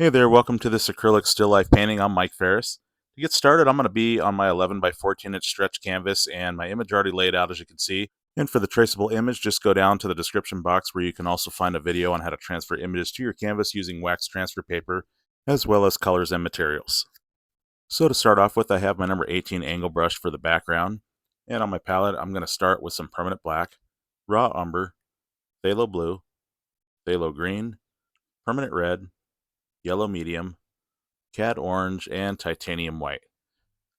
Hey there, welcome to this acrylic still life painting. I'm Mike Ferris. To get started, I'm going to be on my 11 by 14 inch stretch canvas, and my image already laid out as you can see. And for the traceable image, just go down to the description box where you can also find a video on how to transfer images to your canvas using wax transfer paper, as well as colors and materials. So to start off with, I have my number 18 angle brush for the background. And on my palette, I'm going to start with some permanent black, raw umber, phthalo blue, phthalo green, permanent red, yellow medium, cad orange, and titanium white.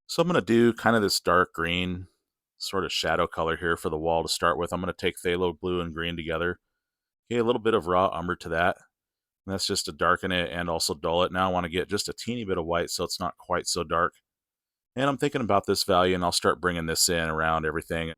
So I'm going to do kind of this dark green sort of shadow color here for the wall to start with. I'm going to take phthalo blue and green together. Okay, a little bit of raw umber to that. And that's just to darken it and also dull it. Now I want to get just a teeny bit of white so it's not quite so dark. And I'm thinking about this value, and I'll start bringing this in around everything.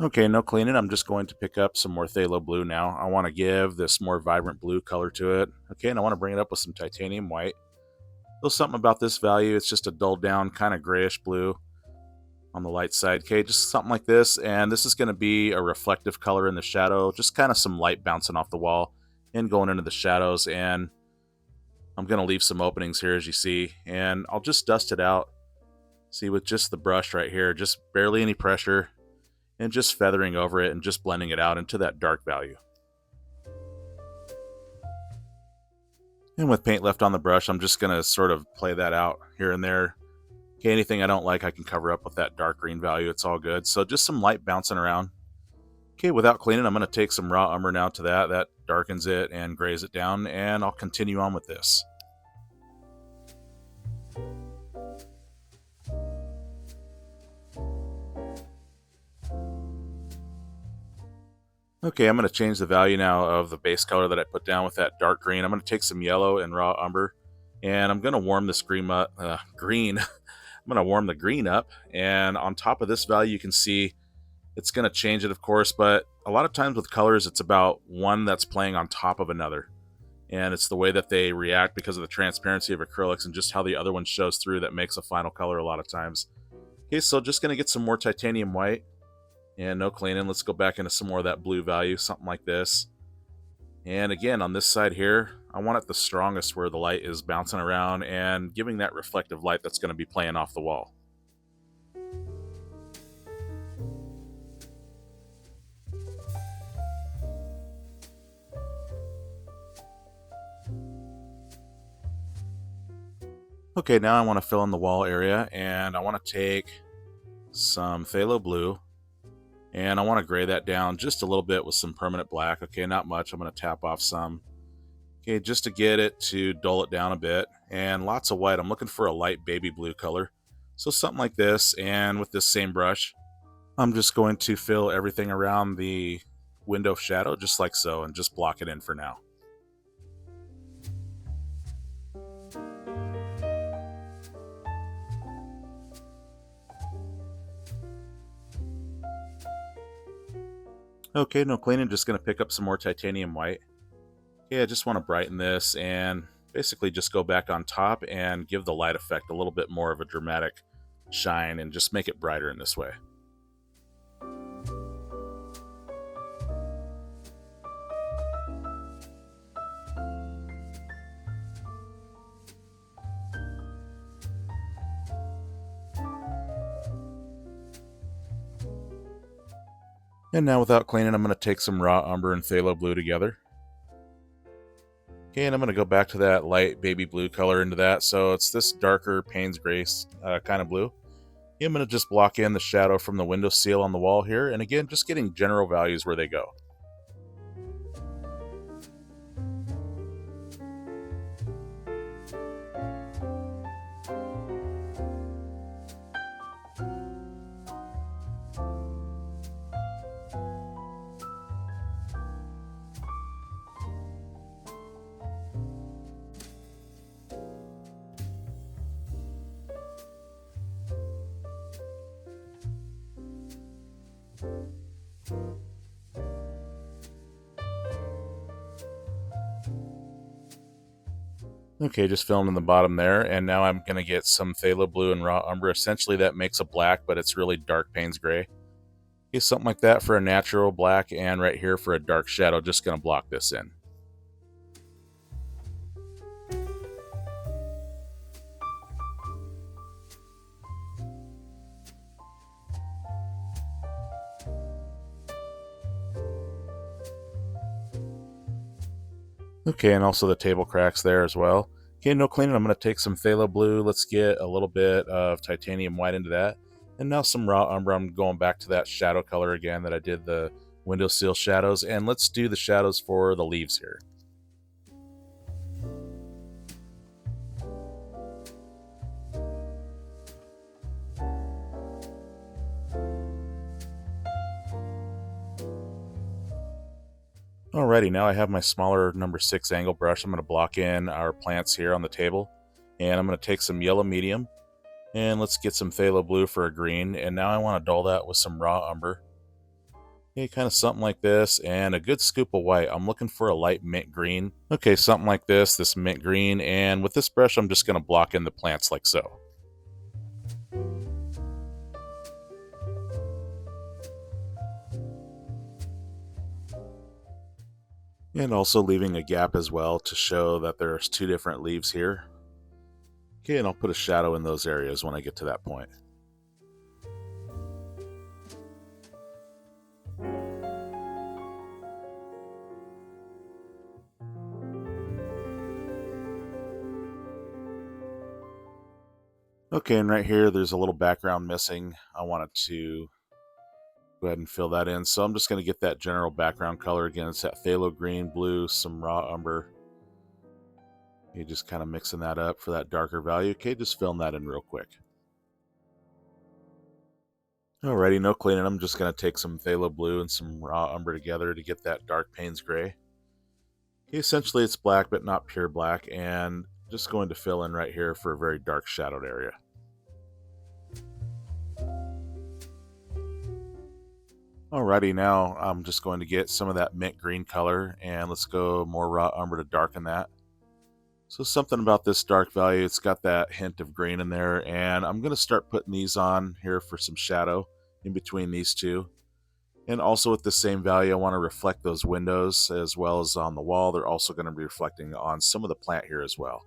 Okay, no cleaning. I'm just going to pick up some more phthalo blue now. I want to give this more vibrant blue color to it. Okay, and I want to bring it up with some titanium white. There's something about this value. It's just a dulled down kind of grayish blue on the light side. Okay, just something like this. And this is going to be a reflective color in the shadow. Just kind of some light bouncing off the wall and going into the shadows. And I'm going to leave some openings here as you see. And I'll just dust it out. See, with just the brush right here, just barely any pressure. And just feathering over it and just blending it out into that dark value. And with paint left on the brush, I'm just going to sort of play that out here and there. Okay, anything I don't like, I can cover up with that dark green value. It's all good. So just some light bouncing around. Okay, without cleaning, I'm going to take some raw umber now to that. That darkens it and grays it down, and I'll continue on with this. Okay, I'm going to change the value now of the base color that I put down with that dark green. I'm going to take some yellow and raw umber, and I'm going to warm this green up. I'm going to warm the green up, and on top of this value, you can see it's going to change it, of course, but a lot of times with colors, it's about one that's playing on top of another, and it's the way that they react because of the transparency of acrylics and just how the other one shows through that makes a final color a lot of times. Okay, so just going to get some more titanium white. And no cleaning. Let's go back into some more of that blue value, something like this. And again, on this side here, I want it the strongest where the light is bouncing around and giving that reflective light that's going to be playing off the wall. Okay, now I want to fill in the wall area, and I want to take some phthalo blue, and I want to gray that down just a little bit with some permanent black. Okay, not much. I'm going to tap off some. Okay, just to get it to dull it down a bit. And lots of white. I'm looking for a light baby blue color. So something like this, and with this same brush, I'm just going to fill everything around the window shadow just like so, and just block it in for now. Okay, no cleaning, just going to pick up some more titanium white. Okay, I just want to brighten this and basically just go back on top and give the light effect a little bit more of a dramatic shine and just make it brighter in this way. And now without cleaning, I'm going to take some raw umber and phthalo blue together. Okay, and I'm going to go back to that light baby blue color into that. So it's this darker Payne's Gray kind of blue. I'm going to just block in the shadow from the window seal on the wall here. And again, just getting general values where they go. Okay, just filling in the bottom there, and now I'm going to get some phthalo blue and raw umber. Essentially that makes a black, but it's really dark Payne's gray. Okay, something like that for a natural black, and right here for a dark shadow, just going to block this in. Okay, and also the table cracks there as well. Okay, no cleaning. I'm going to take some phthalo blue. Let's get a little bit of titanium white into that. And now some raw umber. I'm going back to that shadow color again that I did the windowsill shadows. And let's do the shadows for the leaves here. Alrighty, now I have my smaller number 6 angle brush. I'm going to block in our plants here on the table. And I'm going to take some yellow medium. And let's get some phthalo blue for a green. And now I want to dull that with some raw umber. Okay, kind of something like this, and a good scoop of white. I'm looking for a light mint green. Okay, something like this mint green, and with this brush I'm just going to block in the plants like so. And also leaving a gap as well to show that there's 2 different leaves here. Okay, and I'll put a shadow in those areas when I get to that point. Okay, and right here there's a little background missing. I wanted to go ahead and fill that in. So I'm just going to get that general background color again. It's that phthalo green, blue, some raw umber. You're just kind of mixing that up for that darker value. Okay, just filling that in real quick. Alrighty, no cleaning. I'm just going to take some phthalo blue and some raw umber together to get that dark Payne's gray. Okay, essentially it's black, but not pure black. And just going to fill in right here for a very dark shadowed area. Alrighty, now I'm just going to get some of that mint green color, and let's go more raw umber to darken that. So something about this dark value, it's got that hint of green in there, and I'm going to start putting these on here for some shadow in between these two. And also with the same value, I want to reflect those windows as well as on the wall. They're also going to be reflecting on some of the plant here as well.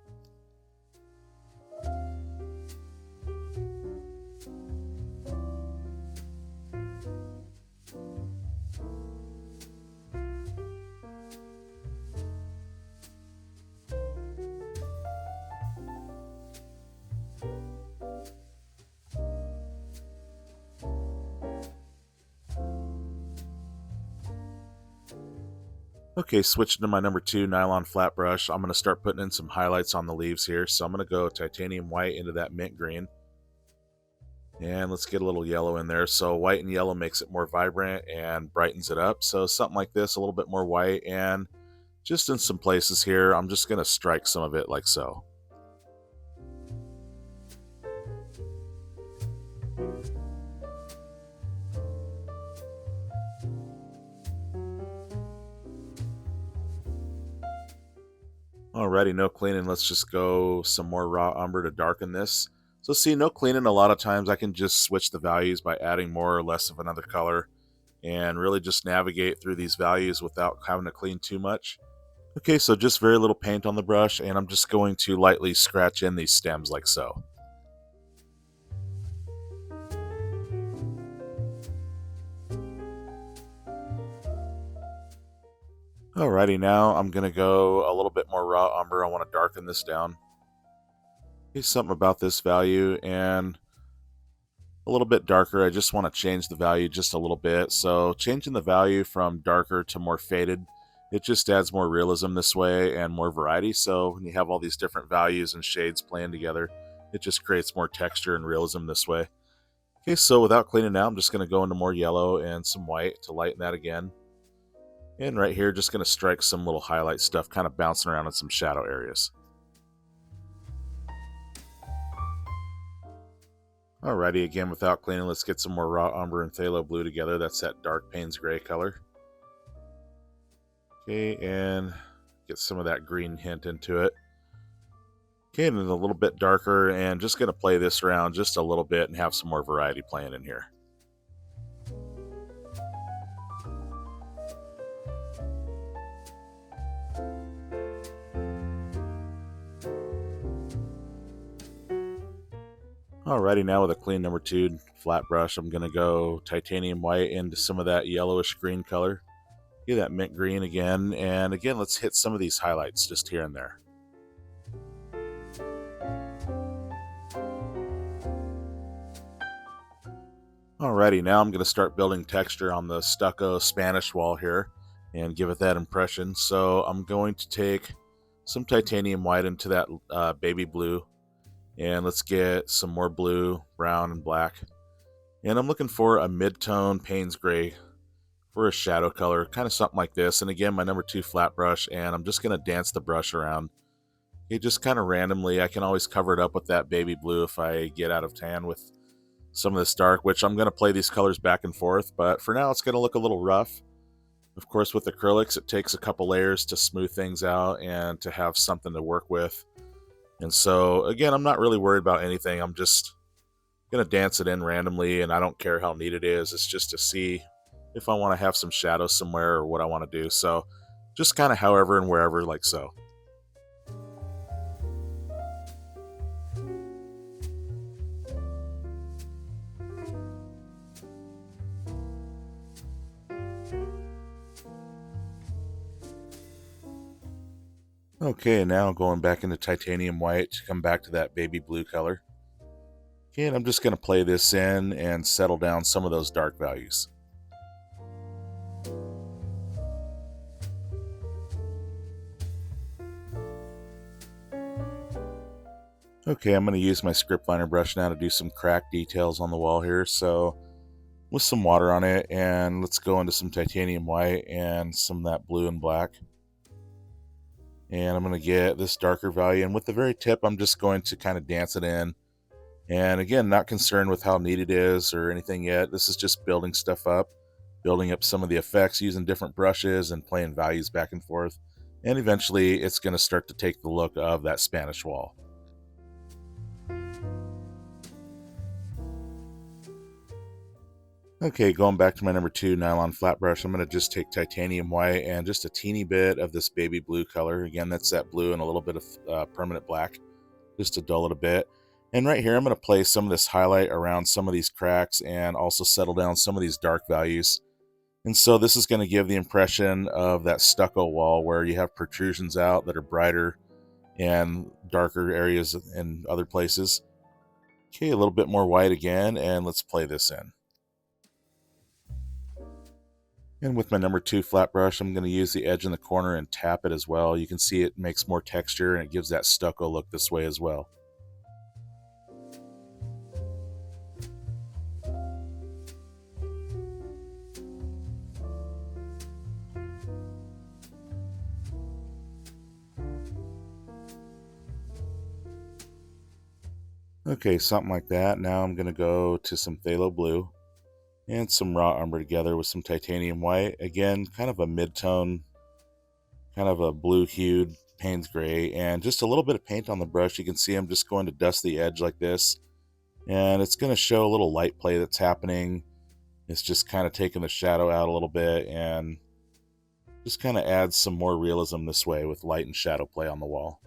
Okay, switching to my number 2 nylon flat brush, I'm going to start putting in some highlights on the leaves here. So I'm going to go titanium white into that mint green. And let's get a little yellow in there. So white and yellow makes it more vibrant and brightens it up. So something like this, a little bit more white. And just in some places here, I'm just going to strike some of it like so. Alrighty, no cleaning. Let's just go some more raw umber to darken this. So see, no cleaning. A lot of times I can just switch the values by adding more or less of another color and really just navigate through these values without having to clean too much. Okay, so just very little paint on the brush, and I'm just going to lightly scratch in these stems like so. Alrighty, now I'm going to go a little bit more raw umber. I want to darken this down. Here's something about this value, and a little bit darker. I just want to change the value just a little bit. So changing the value from darker to more faded, it just adds more realism this way and more variety. So when you have all these different values and shades playing together, it just creates more texture and realism this way. Okay, so without cleaning out, I'm just going to go into more yellow and some white to lighten that again. And right here, just going to strike some little highlight stuff, kind of bouncing around in some shadow areas. Alrighty, again, without cleaning, let's get some more raw umber and phthalo blue together. That's that dark Payne's gray color. Okay, and get some of that green hint into it. Okay, and then a little bit darker, and just going to play this around just a little bit and have some more variety playing in here. Alrighty, now with a clean number 2 flat brush, I'm going to go titanium white into some of that yellowish green color. Get that mint green again, and again, let's hit some of these highlights just here and there. Alrighty, now I'm going to start building texture on the stucco Spanish wall here and give it that impression. So I'm going to take some titanium white into that baby blue, and let's get some more blue, brown, and black. And I'm looking for a mid-tone Payne's gray for a shadow color, kind of something like this. And again, my number 2 flat brush, and I'm just going to dance the brush around. Okay, just kind of randomly. I can always cover it up with that baby blue if I get out of tan with some of this dark, which I'm going to play these colors back and forth, but for now it's going to look a little rough. Of course, with acrylics, it takes a couple layers to smooth things out and to have something to work with. And so, again, I'm not really worried about anything. I'm just going to dance it in randomly, and I don't care how neat it is. It's just to see if I want to have some shadows somewhere or what I want to do. So just kind of however and wherever, like so. Okay, now going back into titanium white to come back to that baby blue color. Okay, and I'm just going to play this in and settle down some of those dark values. Okay, I'm going to use my script liner brush now to do some crack details on the wall here. So with some water on it, and let's go into some titanium white and some of that blue and black. And I'm going to get this darker value, and with the very tip, I'm just going to kind of dance it in. And again, not concerned with how neat it is or anything yet. This is just building stuff up, building up some of the effects using different brushes and playing values back and forth. And eventually, it's going to start to take the look of that Spanish wall. Okay, going back to my number 2 nylon flat brush, I'm going to just take titanium white and just a teeny bit of this baby blue color. Again, that's that blue and a little bit of permanent black, just to dull it a bit. And right here, I'm going to place some of this highlight around some of these cracks and also settle down some of these dark values. And so this is going to give the impression of that stucco wall where you have protrusions out that are brighter and darker areas in other places. Okay, a little bit more white again, and let's play this in. And with my number 2 flat brush, I'm going to use the edge in the corner and tap it as well. You can see it makes more texture and it gives that stucco look this way as well. Okay, something like that. Now I'm going to go to some phthalo blue and some raw umber together with some titanium white. Again, kind of a mid-tone, kind of a blue-hued Payne's gray, and just a little bit of paint on the brush. You can see I'm just going to dust the edge like this, and it's going to show a little light play that's happening. It's just kind of taking the shadow out a little bit and just kind of adds some more realism this way with light and shadow play on the wall.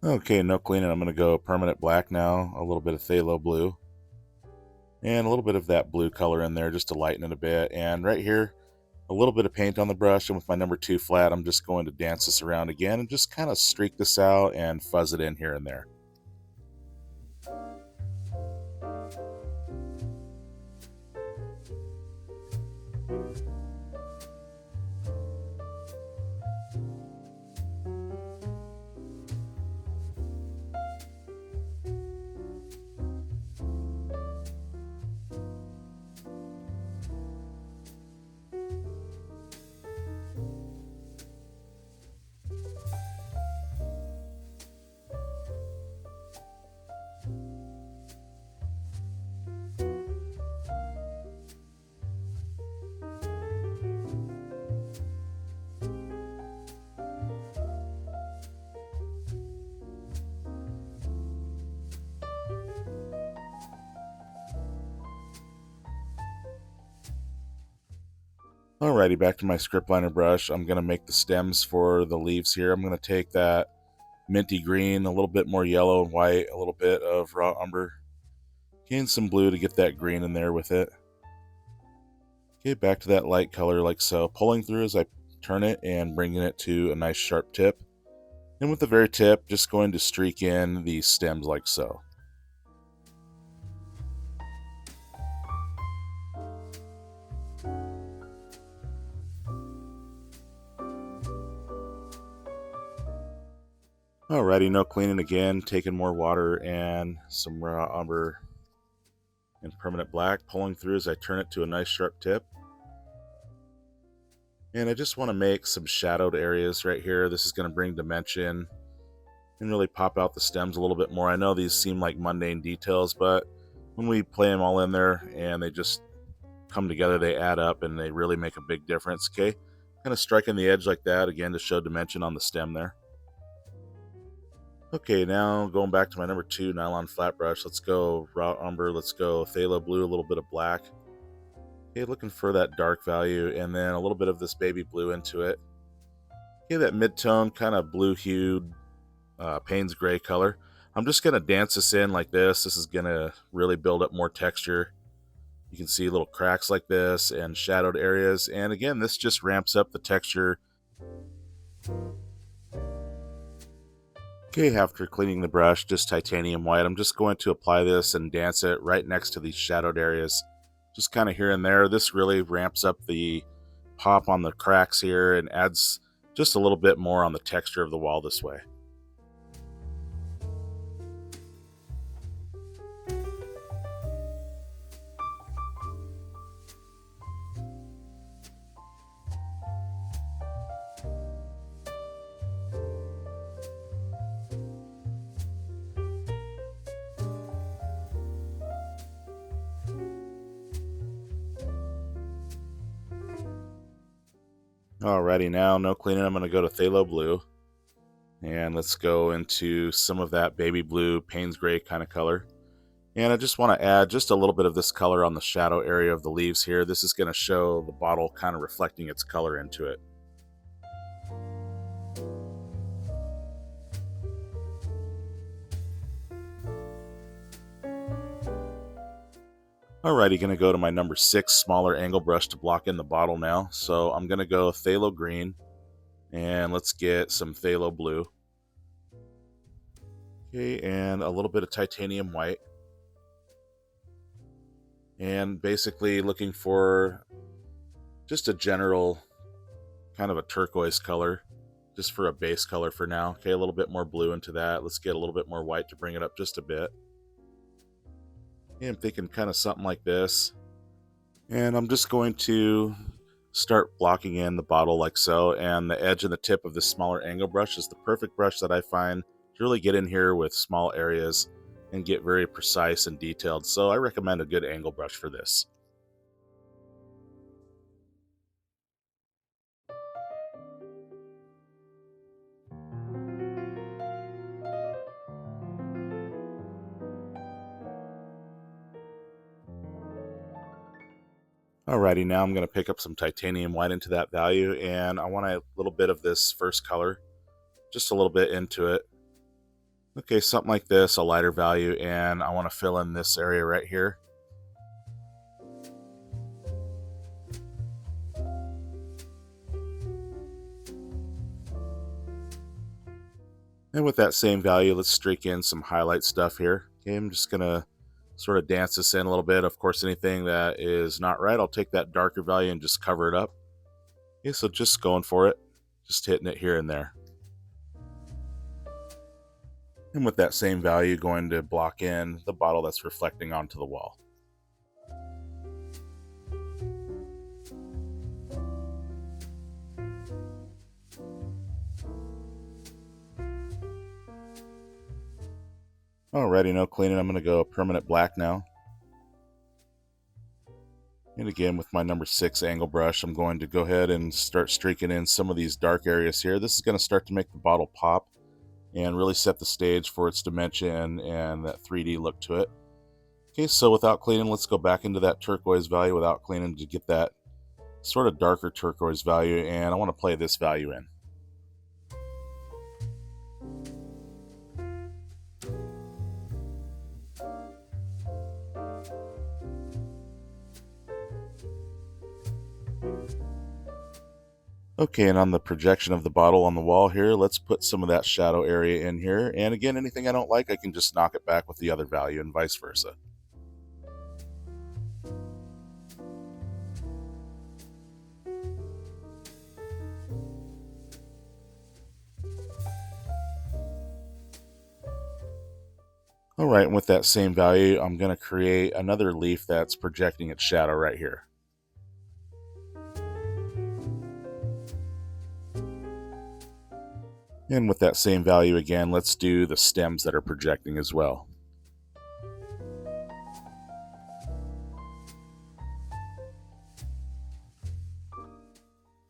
Okay, no cleaning. I'm going to go permanent black now, a little bit of phthalo blue, and a little bit of that blue color in there just to lighten it a bit. And right here, a little bit of paint on the brush, and with my number 2 flat, I'm just going to dance this around again and just kind of streak this out and fuzz it in here and there. Alrighty, back to my script liner brush. I'm going to make the stems for the leaves here. I'm going to take that minty green, a little bit more yellow and white, a little bit of raw umber, and some blue to get that green in there with it. Okay, back to that light color like so. Pulling through as I turn it and bringing it to a nice sharp tip. And with the very tip, just going to streak in these stems like so. Alrighty, no cleaning again, taking more water and some raw umber and permanent black, pulling through as I turn it to a nice sharp tip. And I just want to make some shadowed areas right here. This is going to bring dimension and really pop out the stems a little bit more. I know these seem like mundane details, but when we play them all in there and they just come together, they add up and they really make a big difference. Okay, kind of striking the edge like that again to show dimension on the stem there. Okay, now going back to my number 2 nylon flat brush, let's go raw umber, let's go phthalo blue, a little bit of black. Okay, looking for that dark value and then a little bit of this baby blue into it. Okay, that mid-tone kind of blue hued Payne's gray color. I'm just going to dance this in like this. This is going to really build up more texture. You can see little cracks like this and shadowed areas. And again, this just ramps up the texture. Okay, after cleaning the brush, just titanium white, I'm just going to apply this and dance it right next to these shadowed areas. Just kind of here and there. This really ramps up the pop on the cracks here and adds just a little bit more on the texture of the wall this way. Alrighty, now no cleaning. I'm going to go to phthalo blue. And let's go into some of that baby blue, Payne's gray kind of color. And I just want to add just a little bit of this color on the shadow area of the leaves here. This is going to show the bottle kind of reflecting its color into it. Alrighty, going to go to my number 6 smaller angle brush to block in the bottle now. So I'm going to go phthalo green and let's get some phthalo blue. Okay, and a little bit of titanium white. And basically looking for just a general kind of a turquoise color, just for a base color for now. Okay, a little bit more blue into that. Let's get a little bit more white to bring it up just a bit. I'm thinking kind of something like this. And I'm just going to start blocking in the bottle like so. And the edge and the tip of this smaller angle brush is the perfect brush that I find to really get in here with small areas and get very precise and detailed. So I recommend a good angle brush for this. Alrighty, now I'm going to pick up some titanium white into that value, and I want a little bit of this first color, just a little bit into it. Okay, something like this, a lighter value, and I want to fill in this area right here. And with that same value, let's streak in some highlight stuff here. Okay, I'm just going to sort of dance this in a little bit. Of course, anything that is not right, I'll take that darker value and just cover it up. Okay, so just going for it, just hitting it here and there. And with that same value, going to block in the bottle that's reflecting onto the wall. Alrighty, no cleaning. I'm going to go permanent black now. And again, with my number 6 angle brush, I'm going to go ahead and start streaking in some of these dark areas here. This is going to start to make the bottle pop and really set the stage for its dimension and that 3D look to it. Okay, so without cleaning, let's go back into that turquoise value without cleaning to get that sort of darker turquoise value, and I want to play this value in. Okay, and on the projection of the bottle on the wall here, let's put some of that shadow area in here. And again, anything I don't like, I can just knock it back with the other value and vice versa. Alright, and with that same value, I'm going to create another leaf that's projecting its shadow right here. And with that same value again, let's do the stems that are projecting as well.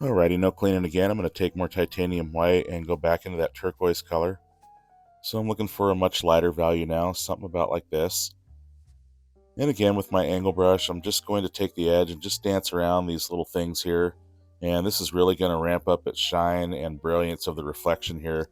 Alrighty, no cleaning again. I'm going to take more titanium white and go back into that turquoise color. So I'm looking for a much lighter value now, something about like this. And again, with my angle brush, I'm just going to take the edge and just dance around these little things here. And this is really going to ramp up its shine and brilliance of the reflection here.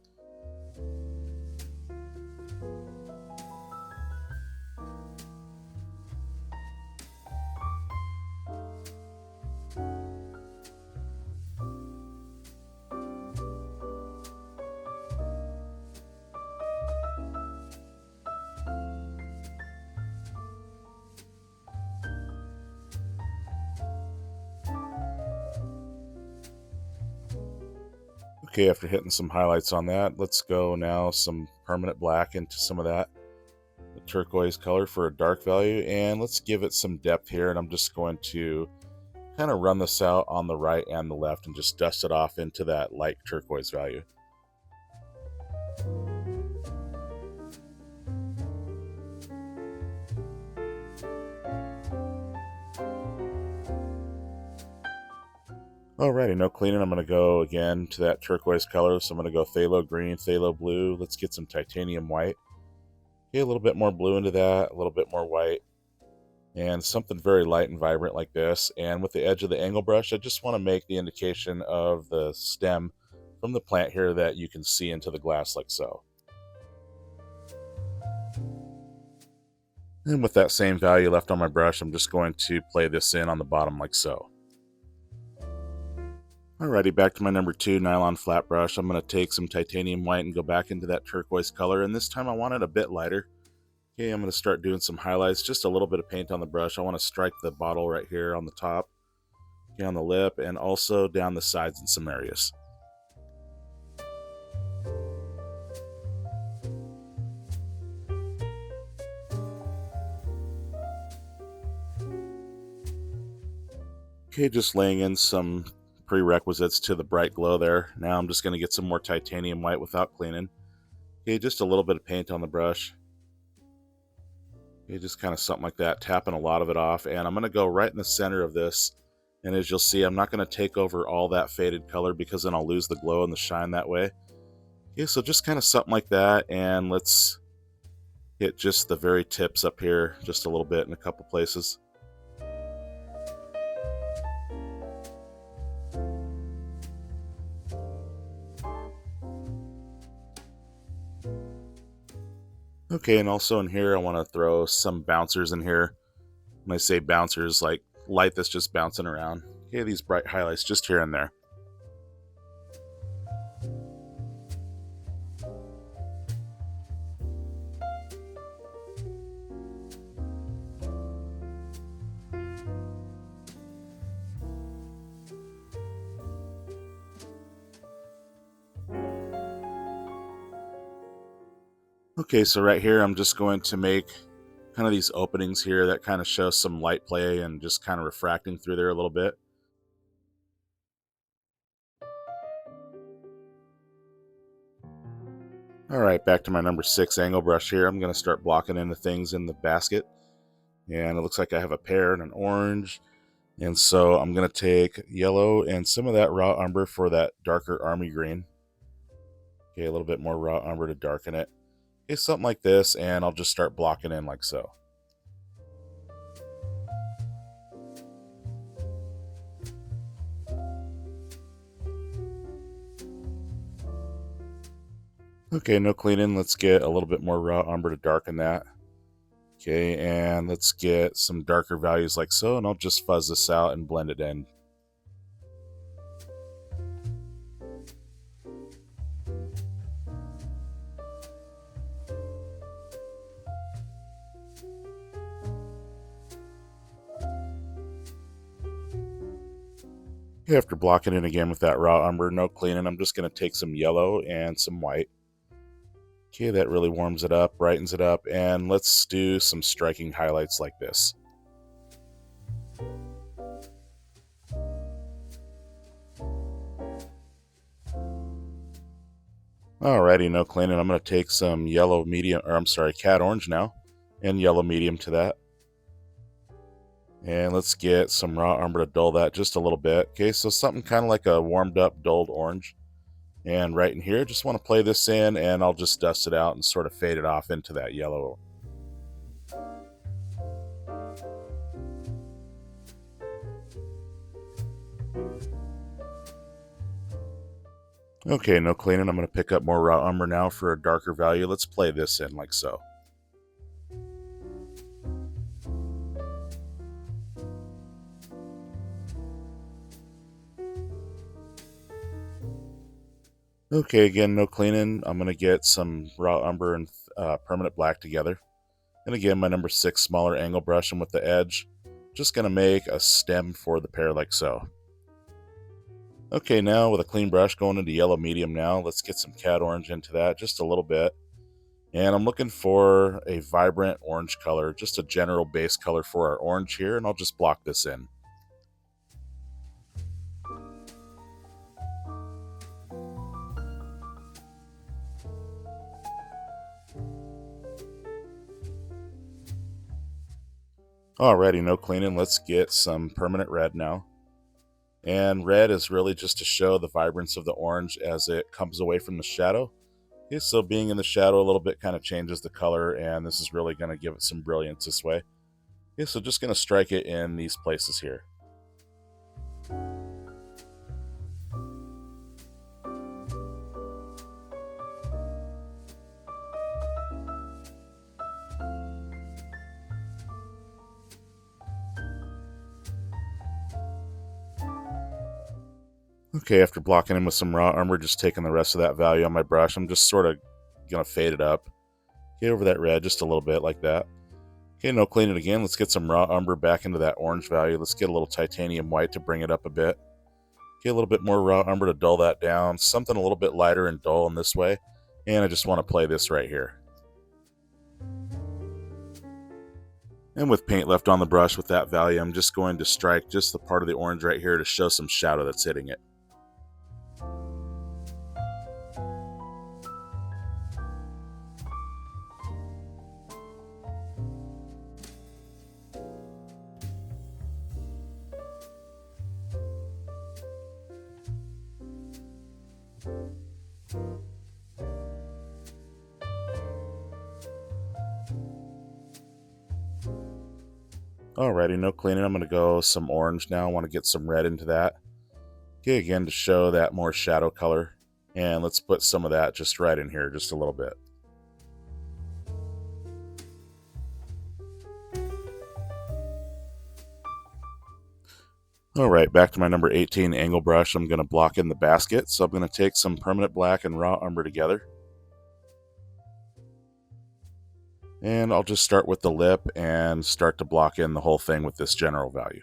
Okay, after hitting some highlights on that, let's go now some permanent black into some of that the turquoise color for a dark value, and let's give it some depth here. And I'm just going to kind of run this out on the right and the left and just dust it off into that light turquoise value. Alrighty, no cleaning. I'm going to go again to that turquoise color. So I'm going to go phthalo green, phthalo blue. Let's get some titanium white. Okay, a little bit more blue into that, a little bit more white, and something very light and vibrant like this. And with the edge of the angle brush, I just want to make the indication of the stem from the plant here that you can see into the glass like so. And with that same value left on my brush, I'm just going to play this in on the bottom like so. Alrighty, back to my number 2 nylon flat brush. I'm going to take some titanium white and go back into that turquoise color, and this time I want it a bit lighter. Okay, I'm going to start doing some highlights, just a little bit of paint on the brush. I want to stripe the bottle right here on the top, okay, on the lip, and also down the sides in some areas. Okay, just laying in some prerequisites to the bright glow there. Now I'm just going to get some more titanium white without cleaning. Okay, just a little bit of paint on the brush. Okay, just kind of something like that, tapping a lot of it off. And I'm going to go right in the center of this. And as you'll see, I'm not going to take over all that faded color because then I'll lose the glow and the shine that way. Okay, so just kind of something like that. And let's hit just the very tips up here just a little bit in a couple places. Okay, and also in here, I want to throw some bouncers in here. When I say bouncers, like light that's just bouncing around. Okay, these bright highlights just here and there. Okay, so right here, I'm just going to make kind of these openings here that kind of show some light play and just kind of refracting through there a little bit. Alright, back to my number 6 angle brush here. I'm going to start blocking into things in the basket. And it looks like I have a pear and an orange. And so I'm going to take yellow and some of that raw umber for that darker army green. Okay, a little bit more raw umber to darken it. Okay, something like this, and I'll just start blocking in like so. Okay, no cleaning. Let's get a little bit more raw umber to darken that. Okay, and let's get some darker values like so, and I'll just fuzz this out and blend it in. After blocking it again with that raw umber, no cleaning, I'm just going to take some yellow and some white. Okay, that really warms it up, brightens it up, and let's do some striking highlights like this. Alrighty, no cleaning. I'm going to take some yellow medium, or I'm sorry, cat orange now, and yellow medium to that. And let's get some raw umber to dull that just a little bit. Okay, so something kind of like a warmed up, dulled orange. And right in here, just want to play this in, and I'll just dust it out and sort of fade it off into that yellow. Okay, no cleaning. I'm going to pick up more raw umber now for a darker value. Let's play this in like so. Okay, again, no cleaning. I'm going to get some raw umber and permanent black together. And again, my number 6 smaller angle brush, and with the edge, just going to make a stem for the pear like so. Okay, now with a clean brush going into yellow medium now, let's get some cat orange into that just a little bit. And I'm looking for a vibrant orange color, just a general base color for our orange here, and I'll just block this in. Alrighty, no cleaning. Let's get some permanent red now. And red is really just to show the vibrance of the orange as it comes away from the shadow. Okay, so being in the shadow a little bit kind of changes the color, and this is really going to give it some brilliance this way. Okay, so just going to strike it in these places here. Okay, after blocking in with some raw umber, just taking the rest of that value on my brush, I'm just sort of going to fade it up. Get over that red just a little bit like that. Okay, no cleaning again. Let's get some raw umber back into that orange value. Let's get a little titanium white to bring it up a bit. Get a little bit more raw umber to dull that down. Something a little bit lighter and dull in this way. And I just want to play this right here. And with paint left on the brush with that value, I'm just going to strike just the part of the orange right here to show some shadow that's hitting it. Alrighty, no cleaning. I'm going to go some orange now. I want to get some red into that. Okay, again, to show that more shadow color. And let's put some of that just right in here, just a little bit. Alright, back to my number 18 angle brush. I'm going to block in the basket. So I'm going to take some permanent black and raw umber together. And I'll just start with the lip and start to block in the whole thing with this general value.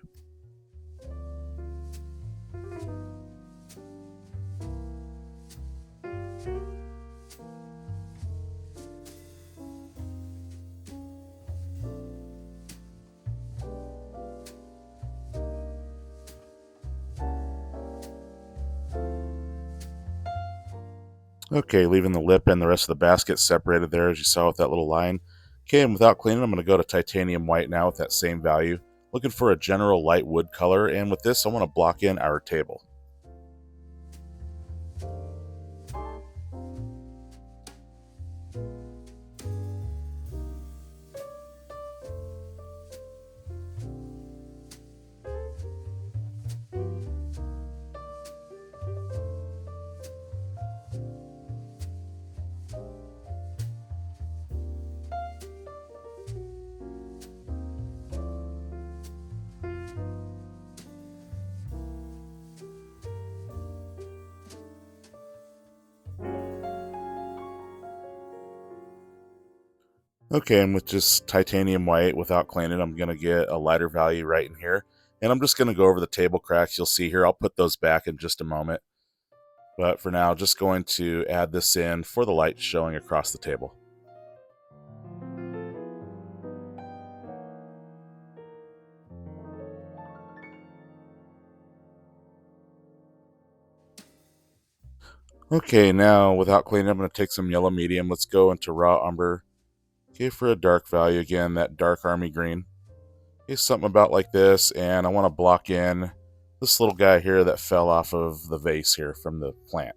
Okay, leaving the lip and the rest of the basket separated there as you saw with that little line. Okay, and without cleaning, I'm going to go to titanium white now with that same value. Looking for a general light wood color, and with this I want to block in our table. Okay, and with just titanium white without cleaning, I'm going to get a lighter value right in here. And I'm just going to go over the table cracks. You'll see here, I'll put those back in just a moment. But for now, just going to add this in for the light showing across the table. Okay, now without cleaning, I'm going to take some yellow medium. Let's go into raw umber. Okay, for a dark value, again, that dark army green. Okay, something about like this, and I want to block in this little guy here that fell off of the vase here from the plant.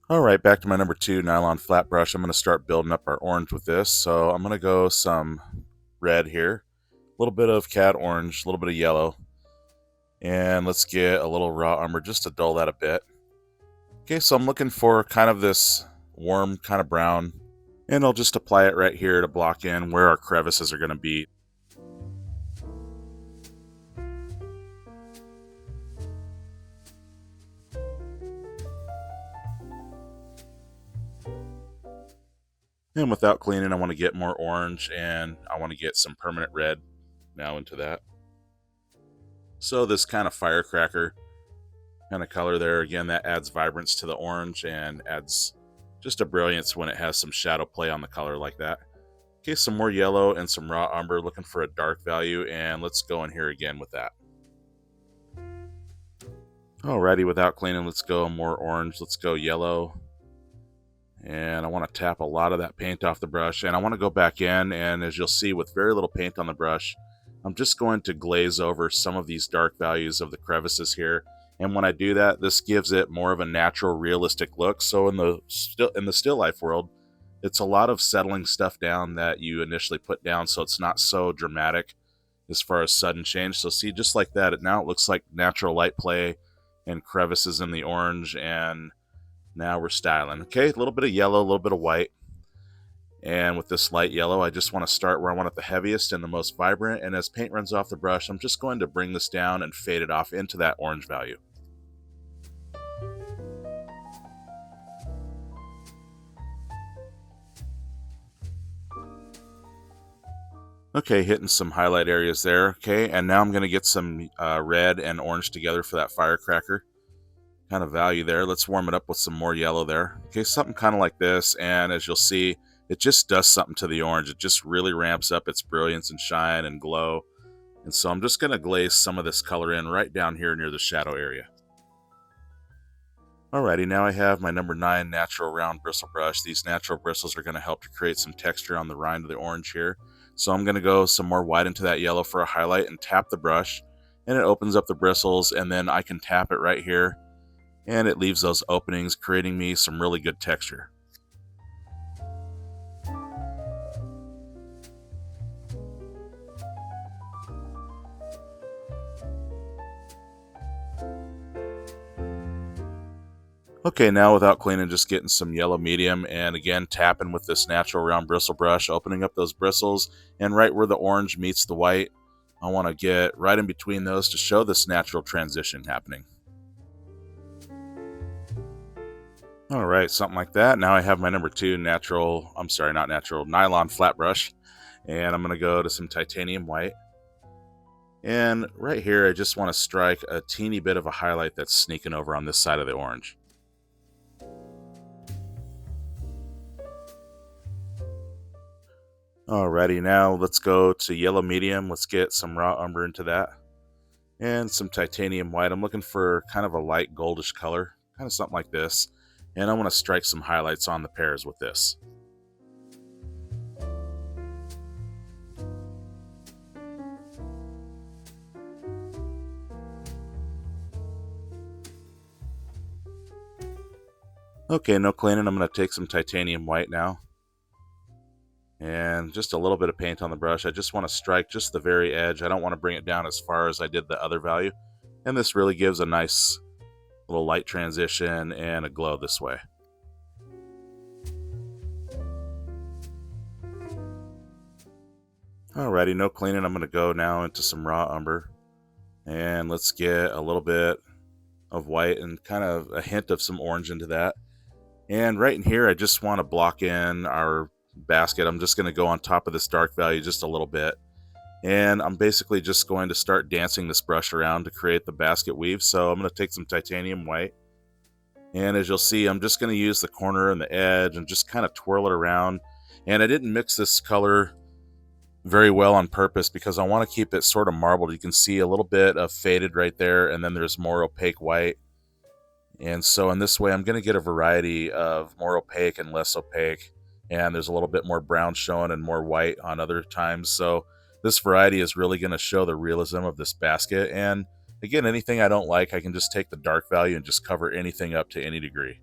Alright, back to my number 2 nylon flat brush. I'm going to start building up our orange with this. So I'm going to go some red here, a little bit of cat orange, a little bit of yellow, and let's get a little raw umber just to dull that a bit. Okay, so I'm looking for kind of this warm kind of brown, and I'll just apply it right here to block in where our crevices are going to be. And without cleaning, I want to get more orange, and I want to get some permanent red now into that. So this kind of firecracker kind of color there, again, that adds vibrance to the orange and adds just a brilliance when it has some shadow play on the color like that. Okay, some more yellow and some raw umber, looking for a dark value, and let's go in here again with that. Alrighty, without cleaning, let's go more orange, let's go yellow. And I want to tap a lot of that paint off the brush, and I want to go back in, and as you'll see, with very little paint on the brush, I'm just going to glaze over some of these dark values of the crevices here. And when I do that, this gives it more of a natural, realistic look. So in the still life world, it's a lot of settling stuff down that you initially put down, so it's not so dramatic as far as sudden change. So see, just like that, now it looks like natural light play and crevices in the orange, and now we're styling. Okay, a little bit of yellow, a little bit of white. And with this light yellow, I just want to start where I want it the heaviest and the most vibrant. And as paint runs off the brush, I'm just going to bring this down and fade it off into that orange value. Okay, hitting some highlight areas there. Okay, and now I'm going to get some red and orange together for that firecracker kind of value there. Let's warm it up with some more yellow there. Okay, something kind of like this, and as you'll see, it just does something to the orange. It just really ramps up its brilliance and shine and glow. And so I'm just going to glaze some of this color in right down here near the shadow area. Alrighty, now I have my number 9 natural round bristle brush. These natural bristles are going to help to create some texture on the rind of the orange here. So I'm going to go some more white into that yellow for a highlight and tap the brush, and it opens up the bristles, and then I can tap it right here, and it leaves those openings, creating me some really good texture. Okay, now without cleaning, just getting some yellow medium, and again tapping with this natural round bristle brush, opening up those bristles, and right where the orange meets the white, I want to get right in between those to show this natural transition happening. Alright, something like that. Now I have my number 2 nylon flat brush, and I'm going to go to some titanium white. And right here, I just want to strike a teeny bit of a highlight that's sneaking over on this side of the orange. Alrighty, now let's go to yellow medium. Let's get some raw umber into that. And some titanium white. I'm looking for kind of a light goldish color, kind of something like this. And I want to strike some highlights on the pairs with this. Okay, no cleaning. I'm going to take some titanium white now. And just a little bit of paint on the brush. I just want to strike just the very edge. I don't want to bring it down as far as I did the other value. And this really gives a nice little light transition and a glow this way. Alrighty, no cleaning. I'm going to go now into some raw umber. And let's get a little bit of white and kind of a hint of some orange into that. And right in here, I just want to block in our basket. I'm just going to go on top of this dark value just a little bit. And I'm basically just going to start dancing this brush around to create the basket weave. So I'm going to take some titanium white. And as you'll see, I'm just going to use the corner and the edge and just kind of twirl it around. And I didn't mix this color very well on purpose because I want to keep it sort of marbled. You can see a little bit of faded right there, and then there's more opaque white. And so in this way, I'm going to get a variety of more opaque and less opaque. And there's a little bit more brown showing and more white on other times. So this variety is really going to show the realism of this basket. And again, anything I don't like, I can just take the dark value and just cover anything up to any degree.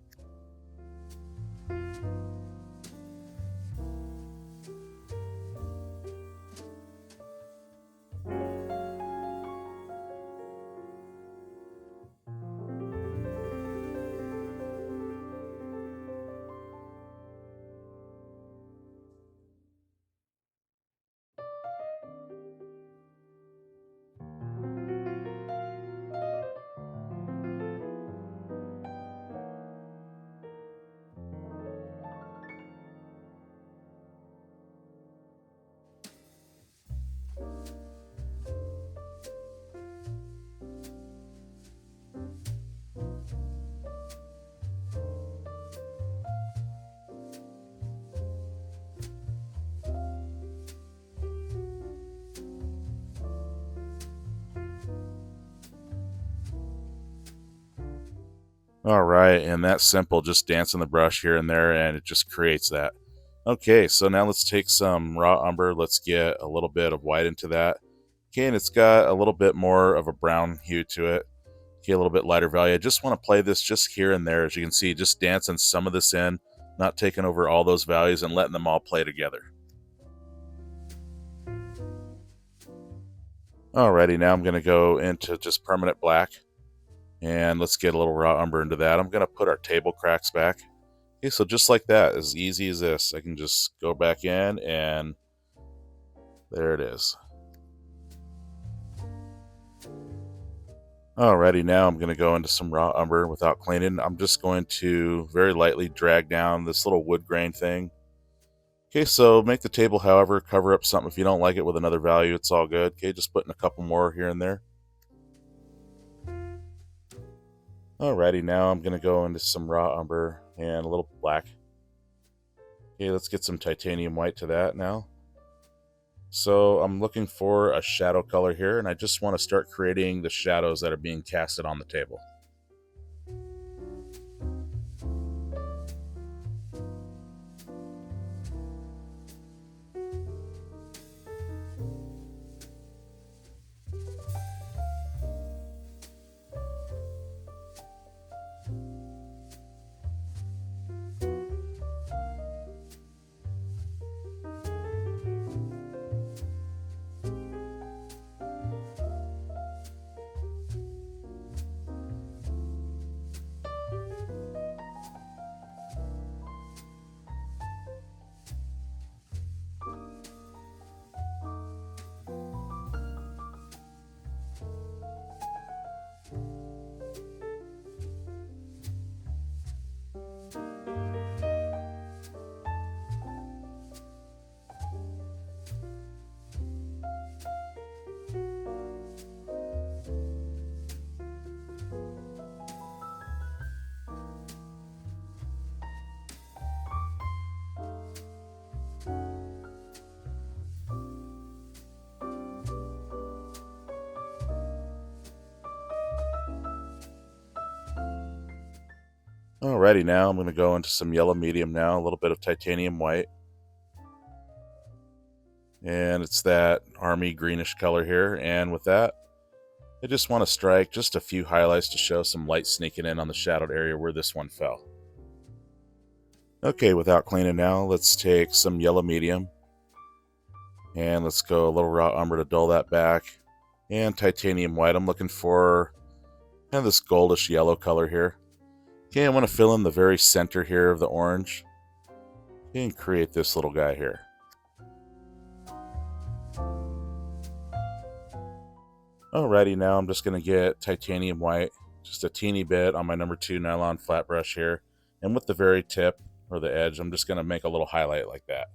All right, and that's simple, just dancing the brush here and there, and it just creates that. Okay, so now let's take some raw umber. Let's get a little bit of white into that. Okay, and it's got a little bit more of a brown hue to it. Okay, a little bit lighter value. I just want to play this just here and there, as you can see, just dancing some of this in, not taking over all those values and letting them all play together. Alrighty, now I'm going to go into just permanent black. And let's get a little raw umber into that. I'm going to put our table cracks back. Okay, so just like that, as easy as this, I can just go back in and there it is. Alrighty, now I'm going to go into some raw umber without cleaning. I'm just going to very lightly drag down this little wood grain thing. Okay, so make the table, however, cover up something. If you don't like it with another value, it's all good. Okay, just putting a couple more here and there. Alrighty, now I'm going to go into some raw umber and a little black. Okay, let's get some titanium white to that now. So I'm looking for a shadow color here, and I just want to start creating the shadows that are being casted on the table. Alrighty, now I'm going to go into some yellow medium now, a little bit of titanium white. And it's that army greenish color here. And with that, I just want to strike just a few highlights to show some light sneaking in on the shadowed area where this one fell. Okay, without cleaning now, let's take some yellow medium. And let's go a little raw umber to dull that back. And titanium white. I'm looking for kind of this goldish yellow color here. Okay, I want to fill in the very center here of the orange. And create this little guy here. Alrighty, now I'm just going to get titanium white just a teeny bit on my number 2 nylon flat brush here. And with the very tip or the edge, I'm just going to make a little highlight like that.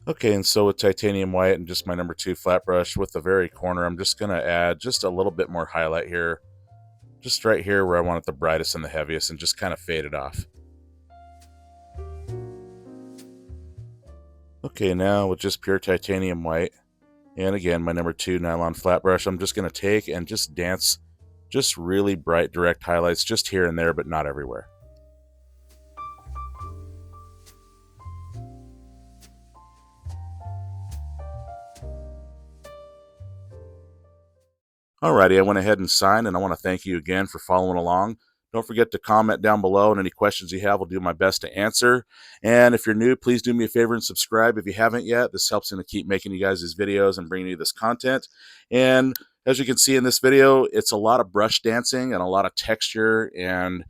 Okay, and so with titanium white and just my number 2 flat brush with the very corner, I'm just going to add just a little bit more highlight here. Just right here where I want it the brightest and the heaviest, and just kind of fade it off. Okay, now with just pure titanium white, and again, my number 2 nylon flat brush, I'm just going to take and just dance just really bright direct highlights just here and there, but not everywhere. Alrighty, I went ahead and signed, and I want to thank you again for following along. Don't forget to comment down below, and any questions you have, I'll do my best to answer. And if you're new, please do me a favor and subscribe if you haven't yet. This helps me to keep making you guys these videos and bringing you this content. And as you can see in this video, it's a lot of brush dancing and a lot of texture and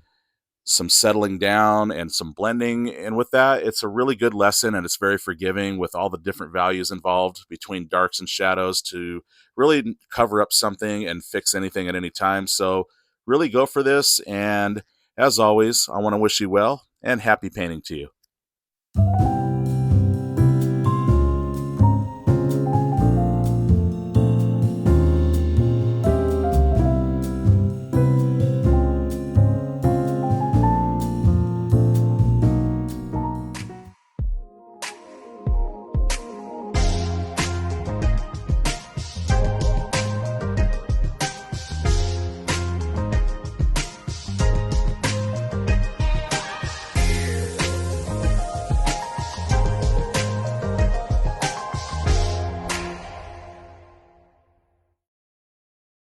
some settling down and some blending. And with that, it's a really good lesson, and it's very forgiving with all the different values involved between darks and shadows to really cover up something and fix anything at any time. So really go for this. And as always, I want to wish you well and happy painting to you.